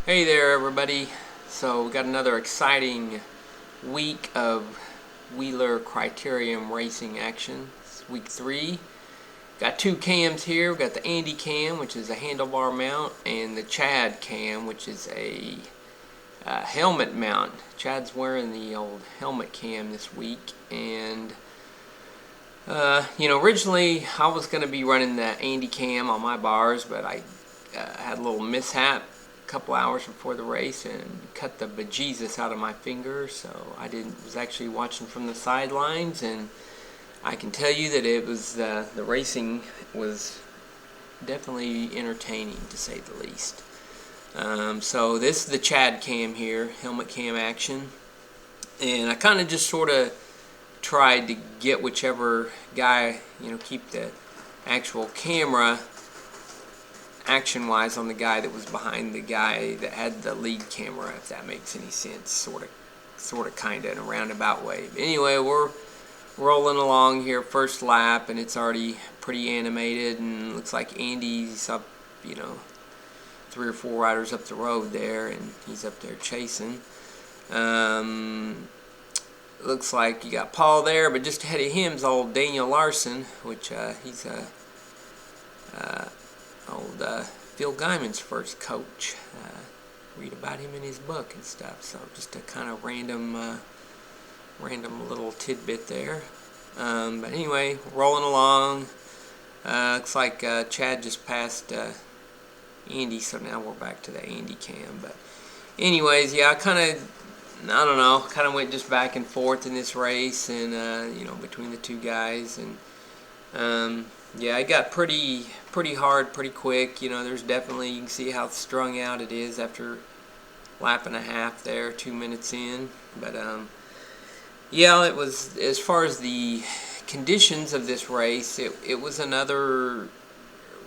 Hey there, everybody. So we got another exciting week of Wheeler Criterium racing action. It's week 3. Got two cams here. We got the Andy cam, which is a handlebar mount, and the Chad cam, which is a helmet mount. Chad's wearing the old helmet cam this week, and originally I was going to be running the Andy cam on my bars, but I had a little mishap couple hours before the race and cut the bejesus out of my finger, so I was actually watching from the sidelines, and I can tell you that it was the racing was definitely entertaining, to say the least. So this is the Chad cam here, helmet cam action, and I kind of just sort of tried to get whichever guy, keep the actual camera action-wise on the guy that was behind the guy that had the lead camera, if that makes any sense, sort of, kind of in a roundabout way. But anyway, we're rolling along here, first lap, and it's already pretty animated, and looks like Andy's up, 3 or 4 riders up the road there, and he's up there chasing. Looks like you got Paul there, but just ahead of him's old Daniel Larson, which he's a old Phil Guyman's first coach. Read about him in his book and stuff. So just a kind of random little tidbit there. But anyway, rolling along. Looks like Chad just passed Andy, so now we're back to the Andy cam. But anyways, yeah, I don't know, went just back and forth in this race, and between the two guys, and yeah, it got pretty hard pretty quick. There's definitely, you can see how strung out it is after lap and a half there, 2 minutes in. But yeah, it was, as far as the conditions of this race, it was another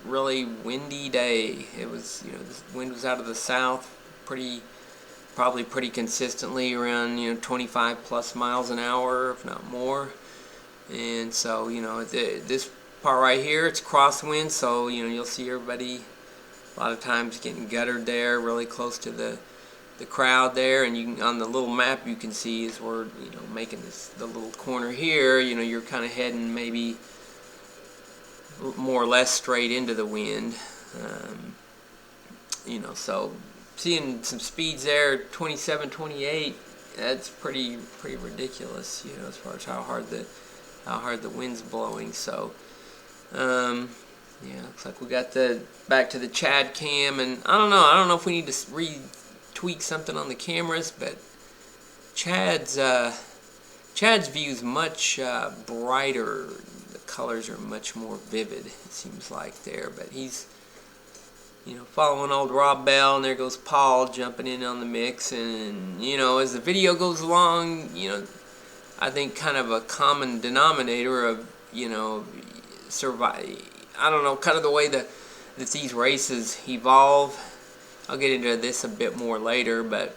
really windy day. It was, the wind was out of the south probably pretty consistently around 25 plus miles an hour, if not more. And so this part right here, it's crosswind, so you'll see everybody a lot of times getting guttered there, really close to the crowd there. And on the little map you can see, is we're making the little corner here, you're kind of heading maybe more or less straight into the wind. So seeing some speeds there, 27, 28, that's pretty ridiculous, as far as how hard the wind's blowing. So yeah, looks like we got back to the Chad cam, and I don't know if we need to tweak something on the cameras, but Chad's view's much brighter. The colors are much more vivid, it seems like there. But he's following old Rob Bell, and there goes Paul jumping in on the mix. And as the video goes along, I think kind of a common denominator of survive. I don't know, kind of the way that these races evolve. I'll get into this a bit more later, but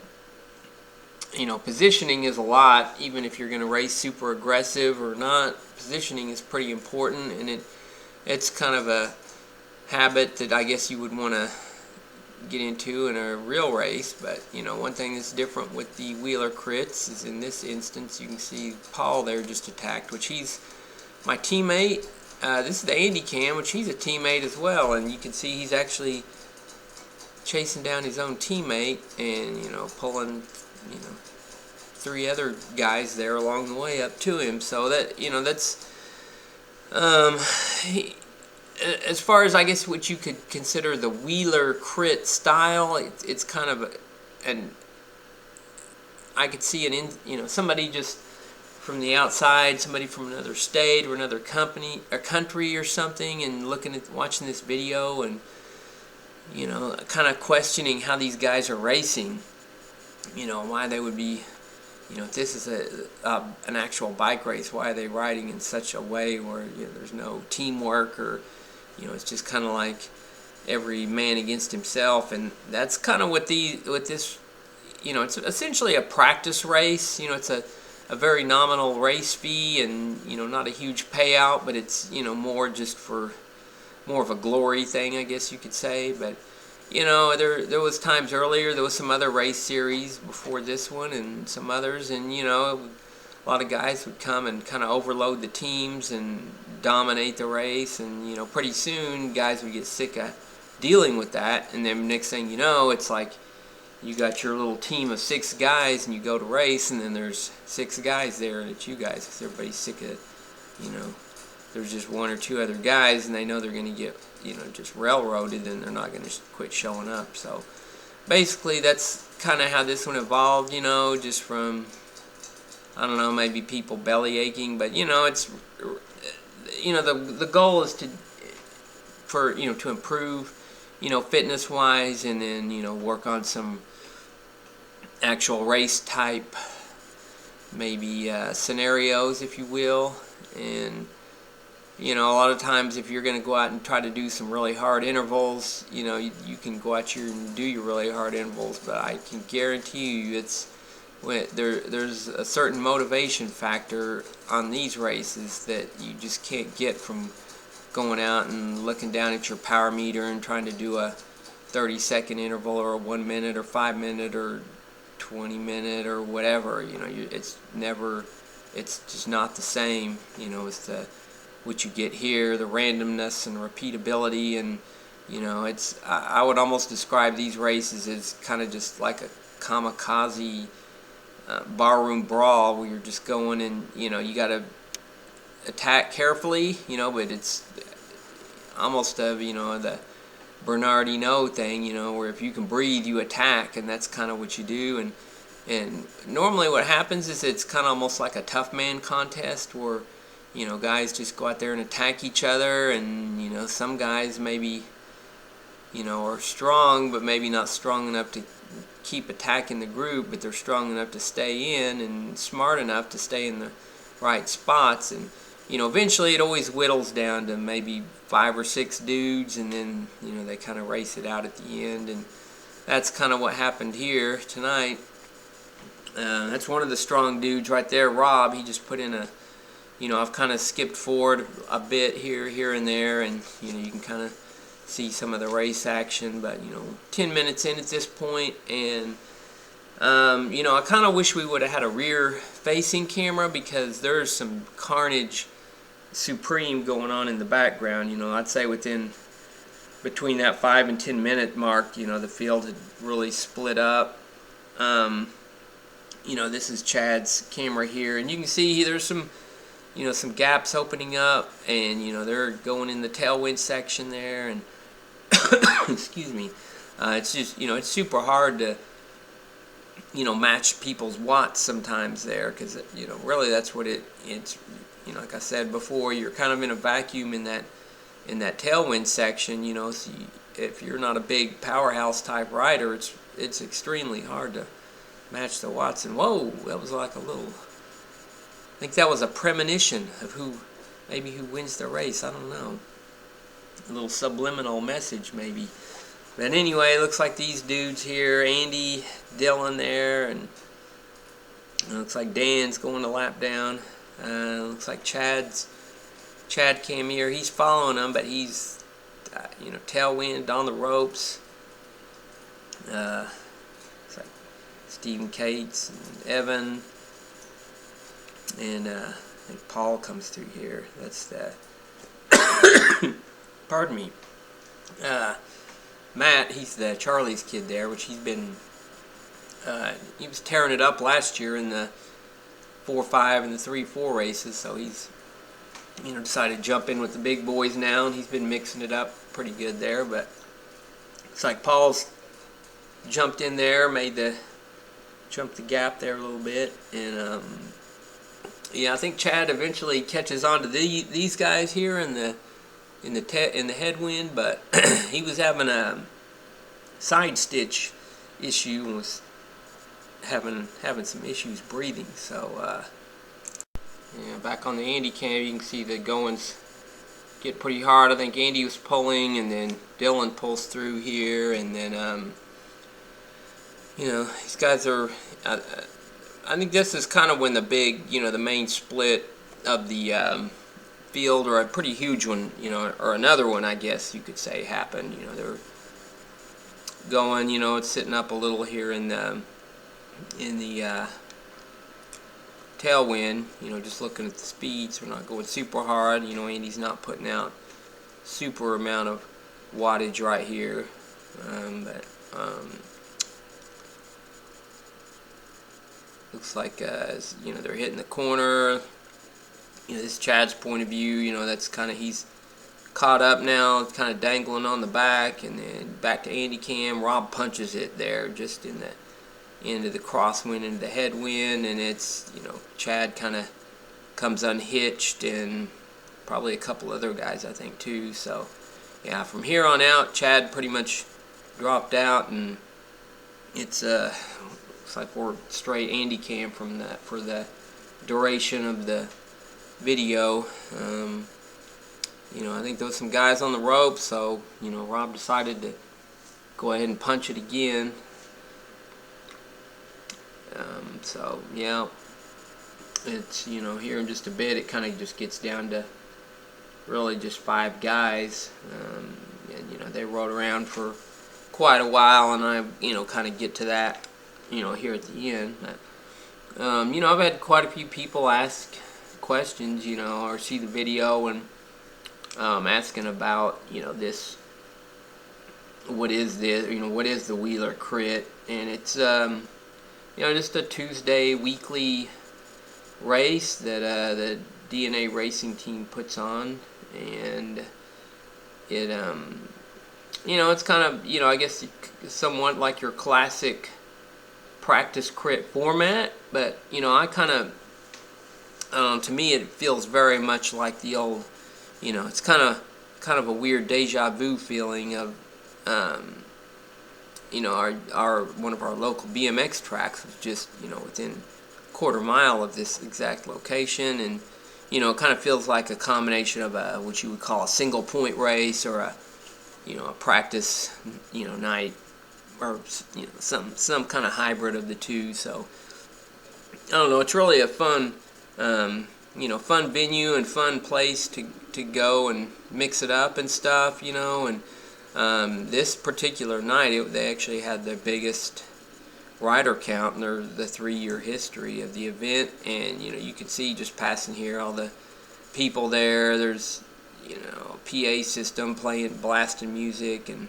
positioning is a lot. Even if you're going to race super aggressive or not, positioning is pretty important, and it's kind of a habit that I guess you would want to get into in a real race. But one thing that's different with the Wheeler crits is, in this instance, you can see Paul there just attacked, which he's my teammate. This is the Andy cam, which he's a teammate as well, and you can see he's actually chasing down his own teammate and pulling 3 other guys there along the way up to him. So that that's as far as, I guess, what you could consider the Wheeler crit style. It's kind of I could see somebody just from the outside, somebody from another state or another country or something, and watching this video, and kind of questioning how these guys are racing, why they would be, if this is an actual bike race, why are they riding in such a way where there's no teamwork, or it's just kind of like every man against himself. And that's kind of what this, it's essentially a practice race. It's a very nominal race fee, and not a huge payout, but it's more just for more of a glory thing, I guess you could say. But there was times earlier, there was some other race series before this one and some others, and a lot of guys would come and kind of overload the teams and dominate the race, and pretty soon guys would get sick of dealing with that, and then next thing you know, it's like you got your little team of 6 guys and you go to race, and then there's 6 guys there and it's you guys. Everybody's sick of there's just 1 or 2 other guys, and they know they're going to get just railroaded, and they're not going to quit showing up. So basically that's kind of how this one evolved, just from, I don't know, maybe people belly aching, but it's the goal is to improve fitness wise, and then work on some actual race type maybe scenarios, if you will. And a lot of times if you're going to go out and try to do some really hard intervals, you can go out here and do your really hard intervals, but I can guarantee you there's a certain motivation factor on these races that you just can't get from going out and looking down at your power meter and trying to do a 30-second interval, or a 1 minute or 5 minute or 20 minute or whatever. It's just not the same, as what you get here, the randomness and repeatability, and I would almost describe these races as kind of just like a kamikaze barroom brawl, where you're just going and you got to attack carefully, but it's almost the Bernardino thing, where if you can breathe, you attack, and that's kind of what you do. And normally what happens is it's kind of almost like a tough man contest, where guys just go out there and attack each other, and some guys maybe are strong, but maybe not strong enough to keep attacking the group, but they're strong enough to stay in and smart enough to stay in the right spots. And eventually it always whittles down to maybe 5 or 6 dudes, and then they kind of race it out at the end. And that's kind of what happened here tonight. That's one of the strong dudes right there, Rob. He just put in a I've kind of skipped forward a bit here and there, and you can kind of see some of the race action, but 10 minutes in at this point, and I kind of wish we would have had a rear facing camera, because there's some carnage supreme going on in the background. I'd say between that 5 and 10 minute mark, the field had really split up. This is Chad's camera here, and you can see there's some some gaps opening up, and they're going in the tailwind section there, and excuse me, it's just it's super hard to match people's watts sometimes there, because really that's what it's like I said before, you're kind of in a vacuum in that tailwind section. So if you're not a big powerhouse type rider, it's extremely hard to match the watts. And whoa, that was like a little, I think that was a premonition of who wins the race. I don't know. A little subliminal message maybe. But anyway, it looks like these dudes here, Andy, Dylan there, and it looks like Dan's going to lap down. Looks like Chad came here. He's following them, but he's tailwind on the ropes. It's like Stephen Cates and Evan. And I think Paul comes through here. That's the pardon me. Matt, he's the Charlie's kid there, which he's been he was tearing it up last year in the 4-5 and the 3-4 races, so he's decided to jump in with the big boys now, and he's been mixing it up pretty good there. But it's like Paul's jumped in there, jumped the gap there a little bit, and yeah, I think Chad eventually catches on to these guys here in the headwind, but he was having a side stitch issue and was having some issues breathing. So yeah, back on the Andy cam, you can see the goings get pretty hard. I think Andy was pulling, and then Dylan pulls through here, and then these guys are. I think this is kind of when the big, the main split of the field, or a pretty huge one, or another one, I guess you could say, happened. There were going. It's sitting up a little here in the tailwind. Just looking at the speeds, we're not going super hard. Andy's not putting out super amount of wattage right here, but looks like they're hitting the corner. This is Chad's point of view. That's kind of, he's caught up now. It's kind of dangling on the back, and then back to Andy Cam. Rob punches it there just in the end of the crosswind into the headwind, and it's Chad kind of comes unhitched, and probably a couple other guys I think too. So yeah, from here on out, Chad pretty much dropped out, and it's looks like we're straight Andy Cam from that for the duration of the video. I think there was some guys on the rope, so Rob decided to go ahead and punch it again. So yeah, it's here in just a bit it kind of just gets down to really just 5 guys, and they rode around for quite a while, and I kind of get to that here at the end. But, I've had quite a few people ask questions, or see the video and asking about this, what is this, what is the Wheeler Crit, and it's just a Tuesday weekly race that the DNA racing team puts on, and it it's kind of I guess somewhat like your classic practice crit format, but I kind of to me it feels very much like the old, it's kind of a weird deja vu feeling of our one of our local BMX tracks was just within a quarter mile of this exact location, and it kind of feels like a combination of what you would call a single point race, or a practice night, or some kind of hybrid of the two. So I don't know, it's really a fun fun venue and fun place to go and mix it up and stuff, and this particular night they actually had their biggest rider count in the 3-year history of the event, and you can see just passing here all the people there. There's PA system playing, blasting music and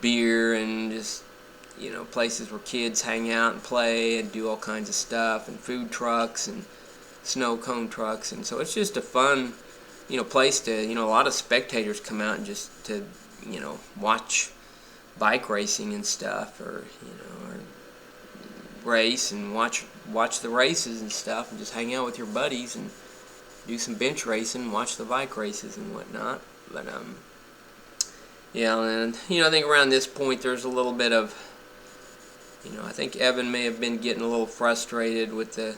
beer, and just places where kids hang out and play and do all kinds of stuff, and food trucks and snow cone trucks, and so it's just a fun place to a lot of spectators come out and just to watch bike racing and stuff, or or race and watch the races and stuff, and just hang out with your buddies and do some bench racing and watch the bike races and whatnot. But yeah, and I think around this point there's a little bit of I think Evan may have been getting a little frustrated with the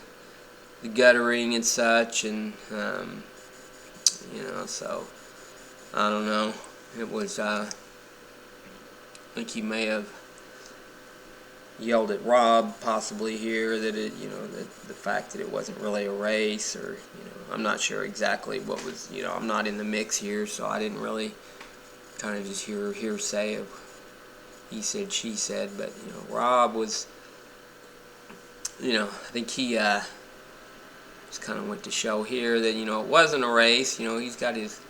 guttering and such, and so I don't know. It was I think he may have yelled at Rob possibly here that it the fact that it wasn't really a race, or I'm not sure exactly what was. I'm not in the mix here, so I didn't really kind of just hear hearsay of he said, she said. But Rob was I think he just kind of went to show here that it wasn't a race. He's got his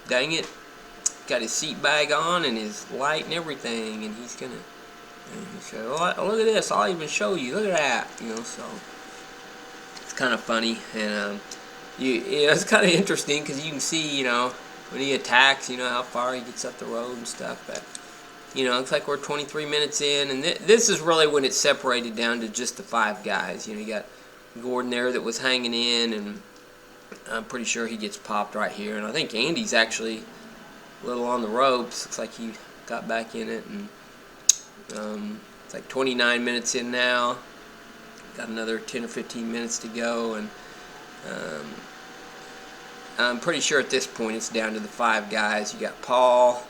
dang it, got his seat bag on and his light and everything, and he's gonna. And he said, "Oh, look at this! I'll even show you. Look at that!" So it's kind of funny, and it's kind of interesting because you can see, when he attacks, how far he gets up the road and stuff. But looks like we're 23 minutes in, and this is really when it's separated down to just the 5 guys. You got Gordon there that was hanging in, and I'm pretty sure he gets popped right here. And I think Andy's actually a little on the ropes. Looks like he got back in it, and it's like 29 minutes in now. Got another 10 or 15 minutes to go, and I'm pretty sure at this point it's down to the 5 guys. You got Paul,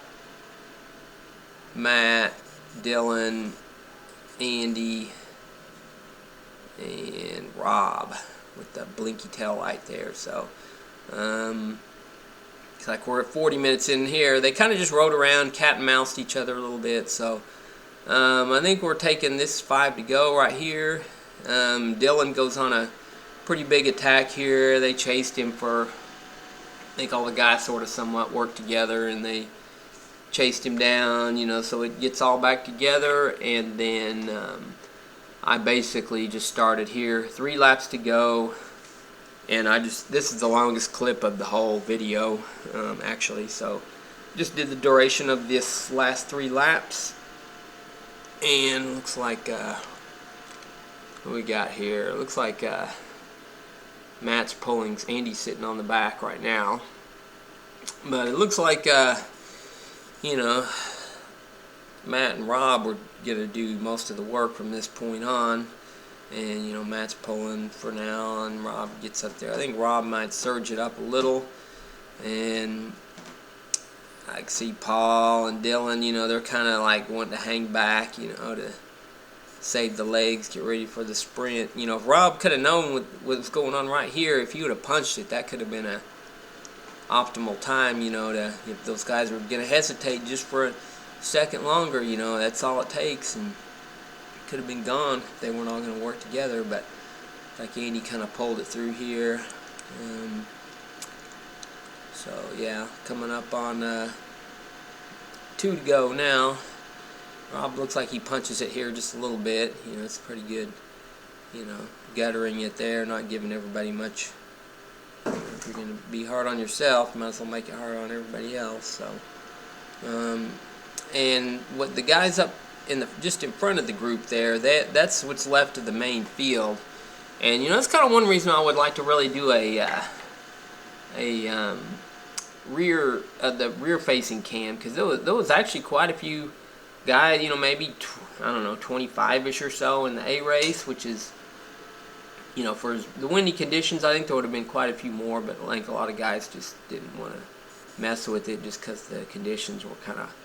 Matt, Dylan, Andy, and Rob with the blinky tail light there. So kind It's like we're at 40 minutes in here. They kind of just rode around, cat and moused each other a little bit. So I think we're taking this 5 to go right here. Dylan goes on a pretty big attack here. They chased him for, I think all the guys sort of somewhat worked together and they chased him down, you know, so it gets all back together. And then I basically just started here, 3 laps to go. And this is the longest clip of the whole video, actually. So just did the duration of this last 3 laps. And looks like, what we got here? It looks like Matt's pulling, Andy's sitting on the back right now. But it looks like, you know, Matt and Rob were going to do most of the work from this point on. And, you know, Matt's pulling for now, and Rob gets up there. I think Rob might surge it up a little. And I can see Paul and Dylan, you know, they're kind of like wanting to hang back, you know, to save the legs, get ready for the sprint. You know, if Rob could have known what was going on right here, if he would have punched it, that could have been a optimal time, you know, to, if those guys were going to hesitate just for a second longer, you know, that's all it takes. And could have been gone if they weren't all going to work together, but like Andy kind of pulled it through here. So yeah, coming up on 2 to go now. Rob looks like he punches it here just a little bit. You know, it's pretty good, you know, guttering it there, not giving everybody much. If you're going to be hard on yourself, you might as well make it hard on everybody else. So and what the guys up just in front of the group there, that's what's left of the main field. And you know, that's kind of one reason I would like to really do the rear facing cam, because there was actually quite a few guys, you know, maybe I don't know, 25ish or so in the A race, which is, you know, for the windy conditions, I think there would have been quite a few more, but I think a lot of guys just didn't want to mess with it just because the conditions were kind of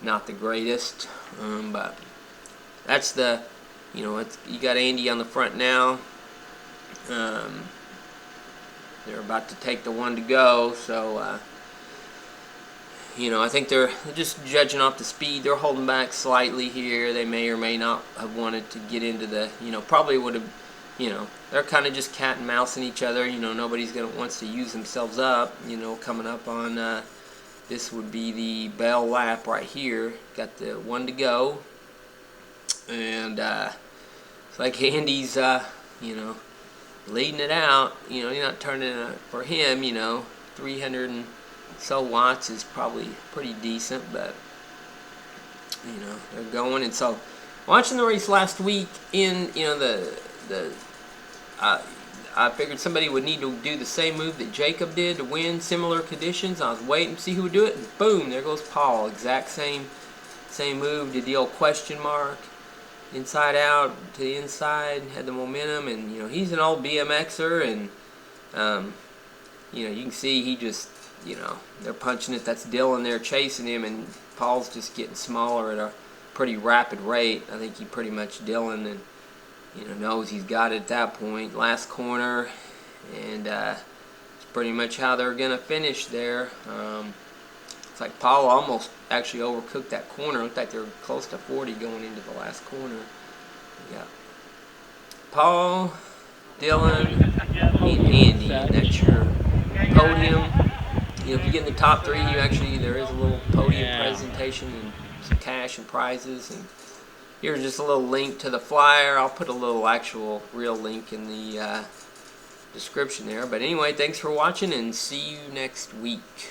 not the greatest. But that's the, you know, you got Andy on the front now. They're about to take the 1 to go, so you know, I think they're just judging off the speed. They're holding back slightly here. They may or may not have wanted to get into the, you know, probably would have, you know, they're kind of just cat and mousing each other. You know, nobody's wants to use themselves up. You know, coming up on this would be the bell lap right here. Got the 1 to go, and it's like Andy's, you know, leading it out. You know, you're not turning it for him. You know, 300 and so watts is probably pretty decent, but you know, they're going. And so, watching the race last week, in, you know, I figured somebody would need to do the same move that Jacob did to win similar conditions. I was waiting to see who would do it, and boom, there goes Paul. Exact same move. Did the old question mark, inside out to the inside, had the momentum, and you know, he's an old BMXer, and you know, you can see he just, you know, they're punching it. That's Dylan there chasing him, and Paul's just getting smaller at a pretty rapid rate. I think he pretty much, Dylan, and you know, knows he's got it at that point. Last corner, and it's pretty much how they're gonna finish there. It's like Paul almost actually overcooked that corner. Looked like they were close to 40 going into the last corner. Yeah, Paul, Dylan, and Andy. That's your podium. You know, if you get in the top 3, there is a little podium presentation and some cash and prizes. And here's just a little link to the flyer. I'll put a little actual real link in the description there. But anyway, thanks for watching, and see you next week.